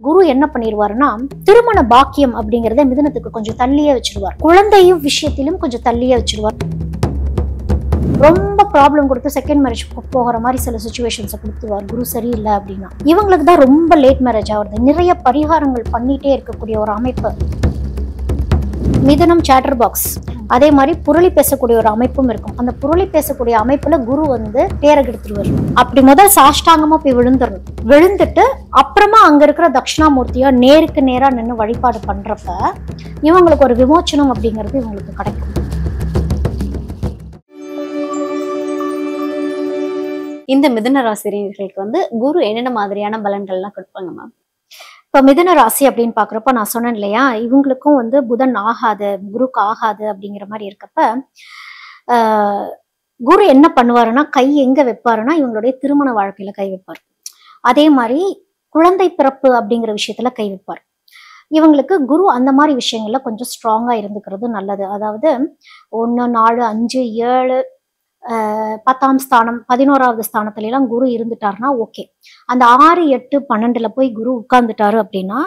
குரு என்ன பண்ணிடுவாருன்னா திருமண பாக்கியம் அப்படிங்கறத மிதுனத்துக்கு கொஞ்சம் தள்ளியே வச்சிருவார். குழந்தையும் விஷயத்திலும் கொஞ்சம் தள்ளியே வச்சிருவார். ரொம்ப ப்ராப்ளம் கொடுத்து செகண்ட் மேரேஜ் போகிற மாதிரி சில சுச்சுவேஷன்ஸை கொடுத்துருவார் குரு சரியில்லை அப்படின்னா. இவங்களுக்கு தான் ரொம்ப லேட் மேரேஜ் ஆகுது. நிறைய பரிகாரங்கள் பண்ணிட்டே இருக்கக்கூடிய ஒரு அமைப்பு. மிதுனம் சேட்டர் பாக்ஸ், அதே மாதிரி புரளி பேசக்கூடிய ஒரு அமைப்பும் இருக்கும். அந்த புரளி பேசக்கூடிய அமைப்புல குரு தேரகெடுத்துருவார். அப்படி முதல் சாஷ்டாங்கமா போய் விழுந்துடணும். விழுந்துட்டு அப்புறமா அங்க இருக்கிற தட்சிணாமூர்த்தியா நேருக்கு நேரா நின்று வழிபாடு பண்றப்ப இவங்களுக்கு ஒரு விமோச்சனம் அப்படிங்கிறது இவங்களுக்கு கிடைக்கும். இந்த மிதுன ராசிரியர்களுக்கு குரு என்னென்ன மாதிரியான பலன்கள்லாம் கொடுப்பாங்க மேம்? இப்ப மிதுன ராசி அப்படின்னு பாக்குறப்ப நான் சொன்னேன் இல்லையா, இவங்களுக்கும் புதன் ஆகாது, குருக்கு ஆகாது அப்படிங்கிற மாதிரி இருக்கப்ப குரு என்ன பண்ணுவாருன்னா கை எங்க வைப்பாருன்னா இவங்களுடைய திருமண வாழ்க்கையில கை வைப்பார். அதே மாதிரி குழந்தை பிறப்பு அப்படிங்கிற விஷயத்துல கை வைப்பார். இவங்களுக்கு குரு அந்த மாதிரி விஷயங்கள்ல கொஞ்சம் ஸ்ட்ராங்கா இருந்துக்கிறது நல்லது. அதாவது 1, 4, 5, 7, 10ஆம் ஸ்தானம் 11வது ஸ்தானத்துல எல்லாம் குரு இருந்துட்டாருன்னா ஓகே. அந்த 6, 8, 12ல போய் குரு உட்கார்ந்துட்டாரு அப்படின்னா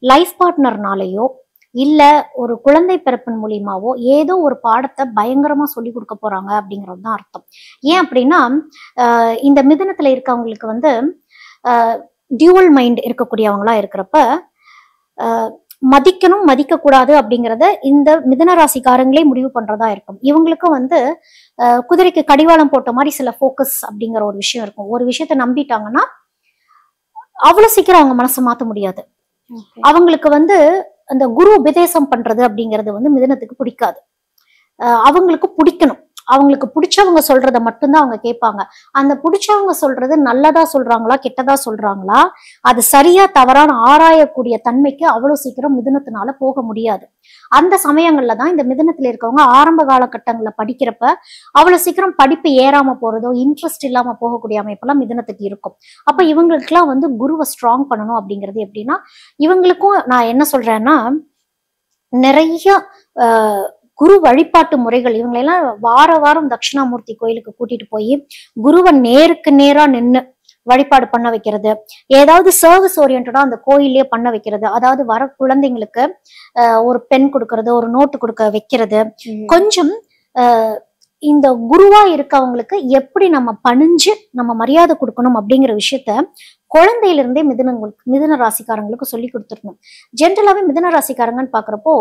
லைஃப் பார்ட்னர்னாலேயோ இல்ல ஒரு குழந்தை பிறப்பின் மூலியமாவோ ஏதோ ஒரு பாடத்தை பயங்கரமா சொல்லி கொடுக்க போறாங்க அப்படிங்கிறது தான் அர்த்தம். ஏன் அப்படின்னா இந்த மிதுனத்துல இருக்கவங்களுக்கு டியூவல் மைண்ட் இருக்கக்கூடியவங்களா இருக்கிறப்ப மதிக்கணும் மதிக்க கூடாது அப்படிங்கிறத இந்த மிதுன ராசிக்காரங்களே முடிவு பண்றதா இருக்கும். இவங்களுக்கும் குதிரைக்கு கடிவாளம் போட்ட மாதிரி சில ஃபோக்கஸ் அப்படிங்கிற ஒரு விஷயம் இருக்கும். ஒரு விஷயத்த நம்பிட்டாங்கன்னா அவ்வளவு சீக்கிரம் அவங்க மனசை மாத்த முடியாது. அவங்களுக்கு அந்த குரு உபதேசம் பண்றது அப்படிங்கிறது மிதுனத்துக்கு பிடிக்காது. அவங்களுக்கு பிடிக்கணும். அவங்களுக்கு பிடிச்சவங்க சொல்றத மட்டும்தான் அவங்க கேட்பாங்க. அந்த பிடிச்சவங்க சொல்றது நல்லதா சொல்றாங்களா கெட்டதா சொல்றாங்களா அது சரியா தவறான ஆராயக்கூடிய தன்மைக்கு அவ்வளவு சீக்கிரம் மிதுனத்தினால போக முடியாது. அந்த சமயங்கள்ல தான் இந்த மிதுனத்துல இருக்கவங்க ஆரம்ப காலகட்டங்கள்ல படிக்கிறப்ப அவ்வளவு சீக்கிரம் படிப்பு ஏறாம போறதோ இன்ட்ரெஸ்ட் இல்லாம போகக்கூடிய அமைப்பெல்லாம் மிதுனத்துக்கு இருக்கும். அப்ப இவங்களுக்குலாம் குருவை ஸ்ட்ராங் பண்ணணும் அப்படிங்கிறது எப்படின்னா, இவங்களுக்கும் நான் என்ன சொல்றேன்னா நிறைய குரு வழிபாட்டு முறைகள் இவங்களெல்லாம் வார வாரம் தட்சிணாமூர்த்தி கோயிலுக்கு கூட்டிட்டு போய் குருவை நேருக்கு நேரா நின்று வழிபாடு பண்ண வைக்கிறது. ஏதாவது சர்வீஸ் ஓரியன்டா அந்த கோயிலே பண்ண வைக்கிறது. அதாவது வர குழந்தைங்களுக்கு ஒரு பென் கொடுக்கறது, ஒரு நோட்டு கொடுக்க வைக்கிறது. கொஞ்சம் இந்த குருவா இருக்கவங்களுக்கு எப்படி நம்ம பணிஞ்சு நம்ம மரியாதை கொடுக்கணும் அப்படிங்கிற விஷயத்த குழந்தையில இருந்தே மிதுன ராசிக்காரங்களுக்கு சொல்லி கொடுத்துடணும். ஜென்ரலாவே மிதுன ராசிக்காரங்கன்னு பாக்குறப்போ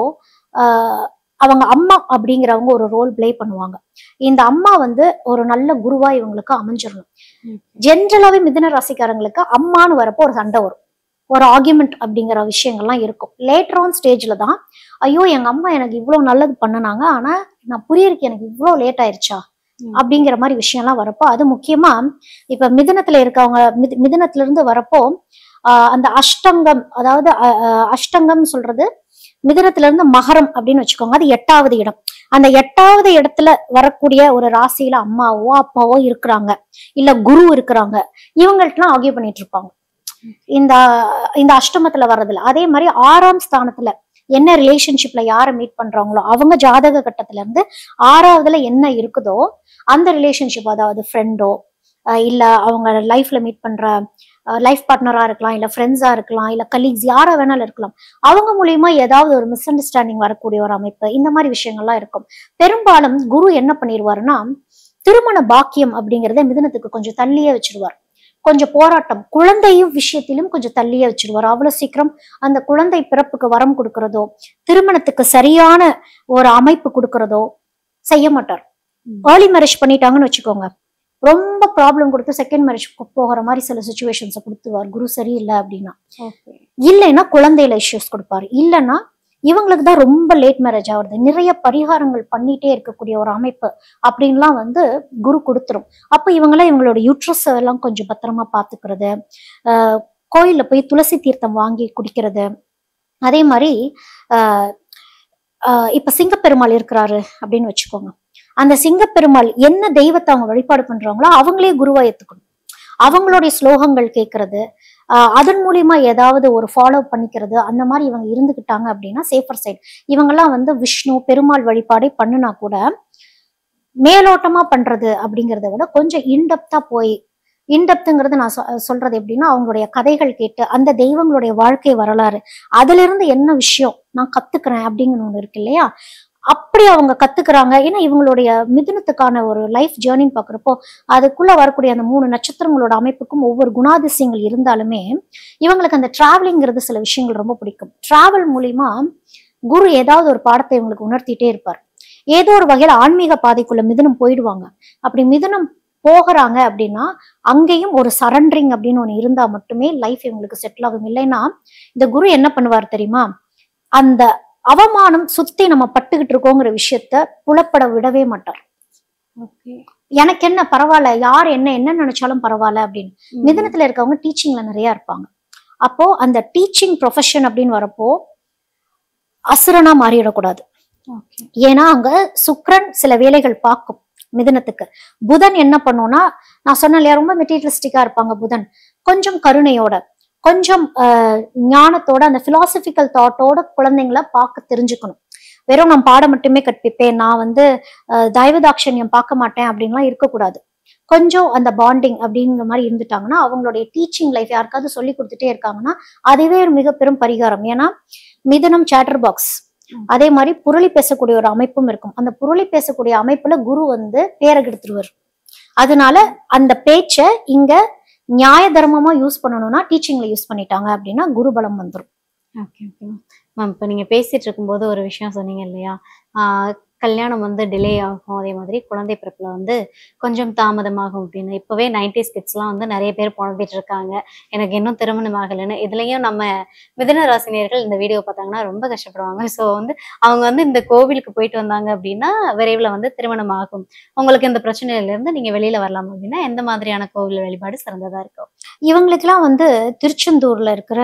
அவங்க அம்மா அப்படிங்கிறவங்க ஒரு ரோல் பிளே பண்ணுவாங்க. இந்த அம்மா ஒரு நல்ல குருவா இவங்களுக்கு அமைஞ்சிடணும். ஜென்ரலாவே மிதுன ராசிக்காரங்களுக்கு அம்மான்னு வரப்போ ஒரு சண்டை வரும், ஒரு ஆர்குமெண்ட் அப்படிங்கிற விஷயங்கள்லாம் இருக்கும். லேட்டர் ஆன் ஸ்டேஜ்ல தான் ஐயோ எங்க அம்மா எனக்கு இவ்வளவு நல்லது பண்ணுனாங்க, ஆனா நான் புரியறதுக்கு எனக்கு இவ்வளவு லேட் ஆயிடுச்சா அப்படிங்கிற மாதிரி விஷயம்லாம் வரப்போ அது முக்கியமா இப்ப மிதுனத்துல இருக்கவங்க மிதுனத்துல இருந்து வரப்போ அந்த அஷ்டங்கம், அதாவது அஷ்டங்கம் சொல்றது மிதுனத்துல இருந்து மகரம் அப்படின்னு வச்சுக்கோங்க, அது 8வது இடம். அந்த 8வது இடத்துல வரக்கூடிய ஒரு ராசியில அம்மாவோ அப்பாவோ இருக்கிறாங்க, இல்ல குரு இருக்கிறாங்க, இவங்கள்ட்டலாம் ஆர்கியூ பண்ணிட்டு இருப்பாங்க இந்த இந்த அஷ்டமத்துல வர்றதுல. அதே மாதிரி 6ஆம் ஸ்தானத்துல என்ன ரிலேஷன்ஷிப்ல யாரை மீட் பண்றாங்களோ அவங்க ஜாதக கட்டத்துல இருந்து 6வதுல என்ன இருக்குதோ அந்த ரிலேஷன்ஷிப், அதாவது ஃப்ரெண்டோ இல்ல அவங்க லைஃப்ல மீட் பண்ற லைஃப் பார்ட்னரா இருக்கலாம், இல்ல ஃப்ரெண்ட்ஸா இருக்கலாம், இல்ல கலீக்ஸ் யாரா வேணாலும் இருக்கலாம், அவங்க மூலியமா ஏதாவது ஒரு மிஸ் அண்டர்ஸ்டாண்டிங் வரக்கூடிய ஒரு அமைப்பு, இந்த மாதிரி விஷயங்கள்லாம் இருக்கும். பெரும்பாலும் குரு என்ன பண்ணிடுவாருன்னா திருமண பாக்கியம் அப்படிங்கறத மிதுனத்துக்கு கொஞ்சம் தள்ளியே வச்சிருவார். கொஞ்சம் போராட்டம், குழந்தையும் விஷயத்திலும் கொஞ்சம் தள்ளியே வச்சிருவார். அவ்வளவு சீக்கிரம் அந்த குழந்தை பிறப்புக்கு வரம் கொடுக்கறதோ திருமணத்துக்கு சரியான ஒரு அமைப்பு கொடுக்கறதோ செய்ய மாட்டார். ஏர்லி மேரேஜ் பண்ணிட்டாங்கன்னு வச்சுக்கோங்க, ரொம்ப ப்ராப்ளம் கொடுத்து செகண்ட் மேரேஜ் போகிற மாதிரி சில சுச்சுவேஷன்ஸை கொடுத்துருவார் குரு சரியில்லை அப்படின்னா. இல்லைன்னா குழந்தையில இஷ்யூஸ் கொடுப்பாரு. இல்லைன்னா இவங்களுக்கு தான் ரொம்ப லேட் மேரேஜ் ஆகுது. நிறைய பரிகாரங்கள் பண்ணிட்டே இருக்கக்கூடிய ஒரு அமைப்பு அப்படின்லாம் குரு கொடுத்துரும். அப்ப இவங்கெல்லாம் இவங்களோட யூட்ரஸ் எல்லாம் கொஞ்சம் பத்திரமா பாத்துக்கிறது, கோயில்ல போய் துளசி தீர்த்தம் வாங்கி குடிக்கிறது. அதே மாதிரி இப்ப சிங்கப்பெருமாள் இருக்கிறாரு அப்படின்னு வச்சுக்கோங்க, அந்த சிங்கப்பெருமாள் என்ன தெய்வத்தை அவங்க வழிபாடு பண்றாங்களோ அவங்களே குருவா ஏத்துக்கணும். அவங்களுடைய ஸ்லோகங்கள் கேட்கறது, அதன் மூலியமா ஏதாவது ஒரு ஃபாலோ பண்ணிக்கிறது, அந்த மாதிரி இவங்க இருந்துகிட்டாங்க அப்படின்னா சேஃபர் சைட். இவங்கெல்லாம் விஷ்ணு பெருமாள் வழிபாடே பண்ணுனா கூட மேலோட்டமா பண்றது அப்படிங்கிறத விட கொஞ்சம் இன்டெப்தா போய் இன்டெப்த்ங்கிறது நான் சொல்றது எப்படின்னா, அவங்களுடைய கதைகள் கேட்டு அந்த தெய்வங்களுடைய வாழ்க்கை வரலாறு, அதுல இருந்து என்ன விஷயம் நான் கத்துக்கிறேன் அப்படிங்கன்னு ஒண்ணு இருக்கு இல்லையா? அப்படி அவங்க கத்துக்கிறாங்க. ஏன்னா இவங்களுடைய மிதுனத்துக்கான ஒரு லைஃப் ஜேர்னின்னு பாக்குறப்போ, அதுக்குள்ள வரக்கூடிய அந்த 3 நட்சத்திரங்களோட அமைப்புக்கும் ஒவ்வொரு குணாதிசயங்கள் இருந்தாலுமே, இவங்களுக்கு அந்த டிராவலிங்கிறது சில விஷயங்கள் ரொம்ப பிடிக்கும். டிராவல் மூலியமா குரு ஏதாவது ஒரு பாடத்தை இவங்களுக்கு உணர்த்திட்டே இருப்பார். ஏதோ ஒரு வகையில ஆன்மீக பாதைக்குள்ள மிதுனம் போயிடுவாங்க. அப்படி மிதுனம் போகிறாங்க அப்படின்னா, அங்கேயும் ஒரு சரண்டரிங் அப்படின்னு ஒண்ணு இருந்தா மட்டுமே லைஃப் இவங்களுக்கு செட்டில் ஆகும். இல்லைன்னா இந்த குரு என்ன பண்ணுவார் தெரியுமா? அந்த அவமானம் சுத்தி நம்ம பட்டுக்கிட்டு இருக்கோங்கிற விஷயத்த புலப்பட விடவே மாட்டார். எனக்கு என்ன பரவாயில்ல, யார் என்ன நினைச்சாலும் பரவாயில்ல அப்படின்னு. மிதுனத்துல இருக்கவங்க டீச்சிங்ல நிறைய இருப்பாங்க. அப்போ அந்த டீச்சிங் ப்ரொஃபஷன் அப்படின்னு வரப்போ அசுரனா மாறிடக்கூடாது. ஏன்னா அங்க சுக்கிரன் சில வேலைகள் பார்க்கும் மிதுனத்துக்கு. புதன் என்ன பண்ணும்னா, நான் சொன்னேன் இல்லையா, ரொம்ப மெட்டீரியலிஸ்டிக்கா இருப்பாங்க புதன். கொஞ்சம் கருணையோட, கொஞ்சம் ஞானத்தோட, அந்த பிலாசபிக்கல் தாட்டோட குழந்தைங்களை பார்க்க தெரிஞ்சுக்கணும். வெறும் நான் பாடம் மட்டுமே கற்பிப்பேன், நான் தயவுதாட்சண்யம் பார்க்க மாட்டேன் அப்படின்லாம் இருக்கக்கூடாது. கொஞ்சம் அந்த பாண்டிங் அப்படிங்கிற மாதிரி இருந்துட்டாங்கன்னா, அவங்களுடைய டீச்சிங் லைஃப் யாருக்காவது சொல்லி கொடுத்துட்டே இருக்காங்கன்னா அதுவே ஒரு மிக பெரும் பரிகாரம். ஏன்னா மிதுனம் சேட்டர் பாக்ஸ், அதே மாதிரி புரளி பேசக்கூடிய ஒரு அமைப்பும் இருக்கும். அந்த புரளி பேசக்கூடிய அமைப்புல குரு பேரகெடுத்துருவார். அதனால அந்த பேச்ச இங்க நியாய தர்மமா யூஸ் பண்ணணும்னா டீச்சிங்ல யூஸ் பண்ணிட்டாங்க அப்படின்னா குரு பலம் வந்துடும். ஓகே ஓகே மேம், இப்போ நீங்க பேசிட்டு இருக்கும்போது ஒரு விஷயம் சொன்னீங்க இல்லையா, கல்யாணம் டிலே ஆகும், அதே மாதிரி குழந்தை பிறப்புல கொஞ்சம் தாமதமாகும் அப்படின்னு. இப்பவே 90s கிட்ஸ்லாம் நிறைய பேர் புலம்பிட்டு இருக்காங்க, எனக்கு இன்னும் திருமணம் ஆகலைன்னு. இதுலயும் நம்ம மிதுன ராசினியர்கள் இந்த வீடியோ பார்த்தாங்கன்னா ரொம்ப கஷ்டப்படுவாங்க. ஸோ அவங்க இந்த கோவிலுக்கு போயிட்டு வந்தாங்க அப்படின்னா விரைவில் திருமணம் ஆகும். உங்களுக்கு இந்த பிரச்சனையில இருந்து நீங்க வெளியில வரலாம் அப்படின்னா எந்த மாதிரியான கோவில் வழிபாடு சிறந்ததா இருக்கும்? இவங்களுக்குலாம் திருச்செந்தூர்ல இருக்கிற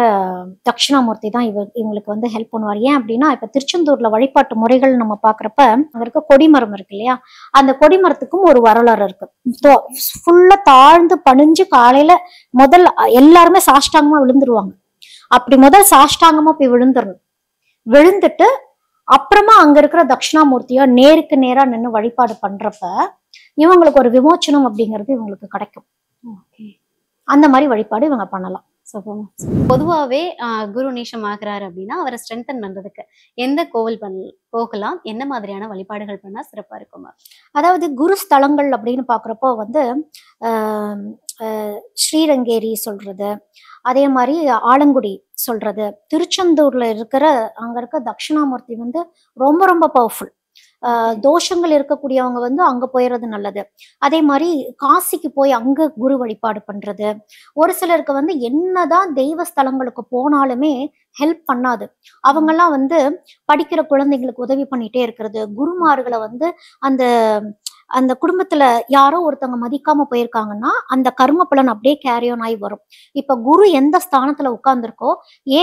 தட்சிணாமூர்த்தி தான் இவங்களுக்கு ஹெல்ப் பண்ணுவார். ஏன் அப்படின்னா, இப்ப திருச்செந்தூர்ல வழிபாட்டு முறைகள் நம்ம பாக்குறப்ப அங்க இருக்க கொடிமரம் இருக்கு இல்லையா, அந்த கொடிமரத்துக்கும் ஒரு வரலாறு இருக்கு. ஃபுல்லா தாழ்ந்து பணிஞ்சு காலையில முதல் எல்லாருமே சாஷ்டாங்கமா விழுந்துருவாங்க. அப்படி முதல் சாஷ்டாங்கமா போய் விழுந்துட்டு அப்புறமா அங்க இருக்கிற தட்சிணாமூர்த்தியா நேருக்கு நேரா நின்று வழிபாடு பண்றப்ப இவங்களுக்கு ஒரு விமோச்சனம் அப்படிங்கிறது இவங்களுக்கு கிடைக்கும். அந்த மாதிரி வழிபாடு இவங்க பண்ணலாம். பொதுவாகவே குரு நீஷம் ஆகிறாரு அப்படின்னா அவரை ஸ்ட்ரென்தன் பண்றதுக்கு எந்த கோவில் போகலாம், என்ன மாதிரியான வழிபாடுகள் பண்ணா சிறப்பா இருக்குமா? அதாவது குரு ஸ்தலங்கள் அப்படின்னு பாக்குறப்போ ஸ்ரீரங்கேரி சொல்றது, அதே மாதிரி ஆலங்குடி சொல்றது, திருச்செந்தூர்ல அங்க இருக்க தட்சிணாமூர்த்தி ரொம்ப ரொம்ப பவர்ஃபுல். தோஷங்கள் இருக்கக்கூடியவங்க அங்க போயிடுறது நல்லது. அதே மாதிரி காசிக்கு போய் அங்க குரு வழிபாடு பண்றது. ஒரு சிலருக்கு என்னதான் தெய்வ ஸ்தலங்களுக்கு போனாலுமே ஹெல்ப் பண்ணாது. அவங்கெல்லாம் படிக்கிற குழந்தைங்களுக்கு உதவி பண்ணிட்டே இருக்கிறது. குருமார்களை அந்த அந்த குடும்பத்துல யாரோ ஒருத்தவங்க மதிக்காம போயிருக்காங்கன்னா அந்த கர்ம பலன் அப்படியே கேரி ஆன் ஆகி வரும். இப்ப குரு எந்த ஸ்தானத்துல உட்கார்ந்துருக்கோ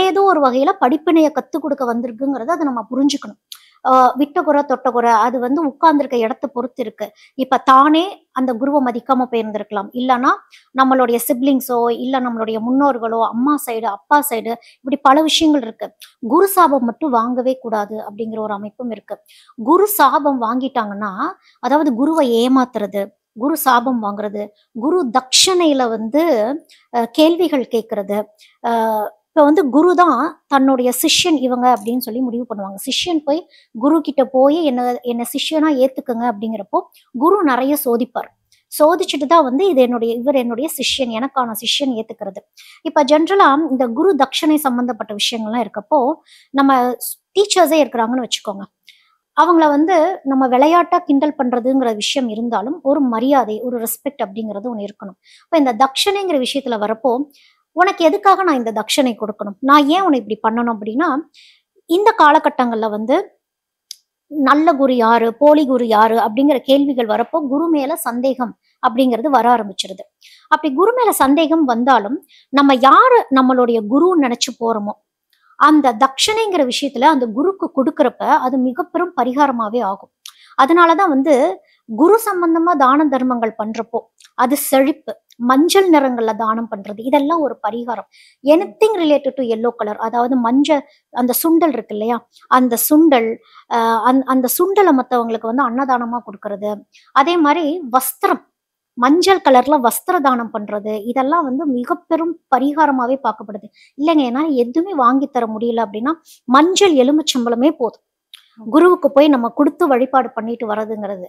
ஏதோ ஒரு வகையில படிப்பினைய கத்து கொடுக்க வந்திருக்குங்கிறத அதை நம்ம புரிஞ்சுக்கணும். விட்டகுறை தொட்டகுறை அது உட்கார்ந்துருக்க இடத்த பொறுத்து இருக்கு. இப்ப தானே அந்த குருவை மதிக்காம போயிருந்திருக்கலாம், இல்லைன்னா நம்மளுடைய சிப்ளிங்ஸோ இல்ல நம்மளுடைய முன்னோர்களோ, அம்மா சைடு அப்பா சைடு, இப்படி பல விஷயங்கள் இருக்கு. குரு சாபம் மட்டும் வாங்கவே கூடாது அப்படிங்கிற ஒரு அமைப்பும் இருக்கு. குரு சாபம் வாங்கிட்டாங்கன்னா, அதாவது குருவை ஏமாத்துறது, குரு சாபம் வாங்குறது, குரு தட்சணையில கேள்விகள் கேட்கறது, இப்ப குரு தான் தன்னுடைய சிஷ்யன் இவங்க அப்படின்னு சொல்லி முடிவு பண்ணுவாங்க. சிஷ்யன் போய் குரு கிட்ட போய் என்ன சிஷ்யனா ஏத்துக்குங்க அப்படிங்கிறப்போ குரு நிறைய சோதிப்பார். சோதிச்சுட்டு தான் இது இவர் என்னுடைய சிஷ்யன், எனக்கான சிஷ்யன் ஏத்துக்கிறது. இப்ப ஜென்ரலா இந்த குரு தட்சணை சம்பந்தப்பட்ட விஷயங்கள்லாம் இருக்கப்போ நம்ம டீச்சர்ஸே இருக்கிறாங்கன்னு வச்சுக்கோங்க, அவங்கள நம்ம விளையாட்டா கிண்டல் பண்றதுங்கிற விஷயம் இருந்தாலும் ஒரு மரியாதை, ஒரு ரெஸ்பெக்ட் அப்படிங்கிறது ஒண்ணு இருக்கணும். இப்ப இந்த தட்சணைங்கிற விஷயத்துல வரப்போ, உனக்கு எதுக்காக நான் இந்த தட்சணை கொடுக்கணும், நான் ஏன் உன்னை இப்படி பண்ணணும் அப்படின்னா, இந்த காலகட்டங்கள்ல நல்ல குரு யாரு, போலி குரு யாரு அப்படிங்கிற கேள்விகள் வரப்போ குரு மேல சந்தேகம் அப்படிங்கிறது வர ஆரம்பிச்சிருது. அப்படி குரு மேல சந்தேகம் வந்தாலும் நம்ம யாரு நம்மளுடைய குருன்னு நினைச்சு போறோமோ அந்த தட்சணைங்கிற விஷயத்துல அந்த குருக்கு கொடுக்கறப்ப அது மிக பெரும் பரிகாரமாவே ஆகும். அதனாலதான் குரு சம்பந்தமா தான தர்மங்கள் பண்றப்போ அது செழிப்பு, மஞ்சள் நிறங்கள்ல தானம் பண்றது, இதெல்லாம் ஒரு பரிகாரம். Anything related to yellow colour, அதாவது அந்த சுண்டல் இருக்கு இல்லையா, அந்த சுண்டல் அந்த சுண்டலை மற்றவங்களுக்கு அன்னதானமா கொடுக்கறது. அதே மாதிரி வஸ்திரம், மஞ்சள் கலர்ல வஸ்திர தானம் பண்றது, இதெல்லாம் வந்து மிக பெரும் பரிகாரமாவே பார்க்கப்படுது. இல்லைங்க என்னால எதுவுமே வாங்கி தர முடியல அப்படின்னா மஞ்சள் எலுமிச்சம்பழமே போதும் குருவுக்கு போய் நம்ம கொடுத்து வழிபாடு பண்ணிட்டு வர்றதுங்கிறது.